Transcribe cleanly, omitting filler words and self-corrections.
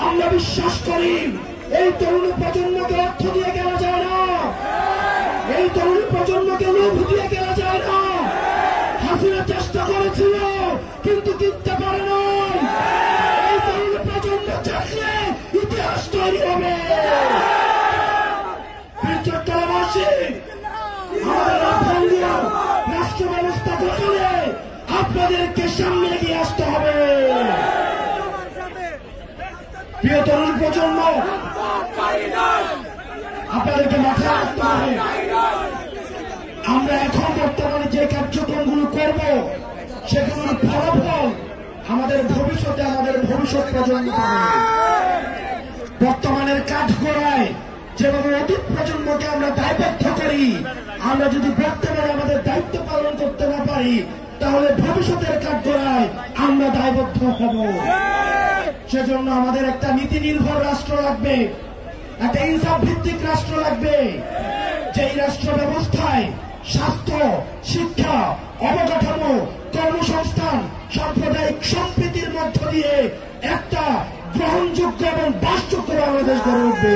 আমরা বিশ্বাস করি এই তরুণ প্রজন্মকে অর্থ দিয়ে গেলা যায় না, এই তরুণ প্রজন্মকে লোভ দিয়ে গেলা যায় না। হাসিনা চেষ্টা করেছিল কিন্তু কিনতে পারে না। এই তরুণ প্রজন্ম চাইলে ইতিহাস তৈরি হবে। চট্টগ্রামবাসী আমাদের রাষ্ট্র ব্যবস্থা গঠনে আপনাদেরকে সামনে এগিয়ে আসতে হবে। প্রিয় তরুণ প্রজন্ম, আপনাদেরকে মাথায় রাখতে হবে আমরা এখন বর্তমানে যে কার্যক্রমগুলো করব সেগুলোর ফলাফল আমাদের ভবিষ্যতে আমাদের ভবিষ্যৎ প্রজন্ম পাবে। বর্তমানের কাঠগড়ায় যেভাবে অতীত প্রজন্মকে আমরা দায়বদ্ধ করি, আমরা যদি বর্তমানে আমাদের দায়িত্ব পালন করতে না পারি তাহলে ভবিষ্যতের কাঠগড়ায় আমরা দায়বদ্ধ হব। সেজন্য আমাদের একটা নীতি নির্ভর রাষ্ট্র লাগবে, একটা ইনসাফ ভিত্তিক রাষ্ট্র লাগবে, যেই রাষ্ট্র ব্যবস্থায় স্বাস্থ্য, শিক্ষা, অবকাঠামো, কর্মসংস্থান, সাম্প্রদায়িক সম্প্রীতির মধ্য দিয়ে একটা গ্রহণযোগ্য এবং বাসযোগ্য বাংলাদেশ গড়ে উঠবে।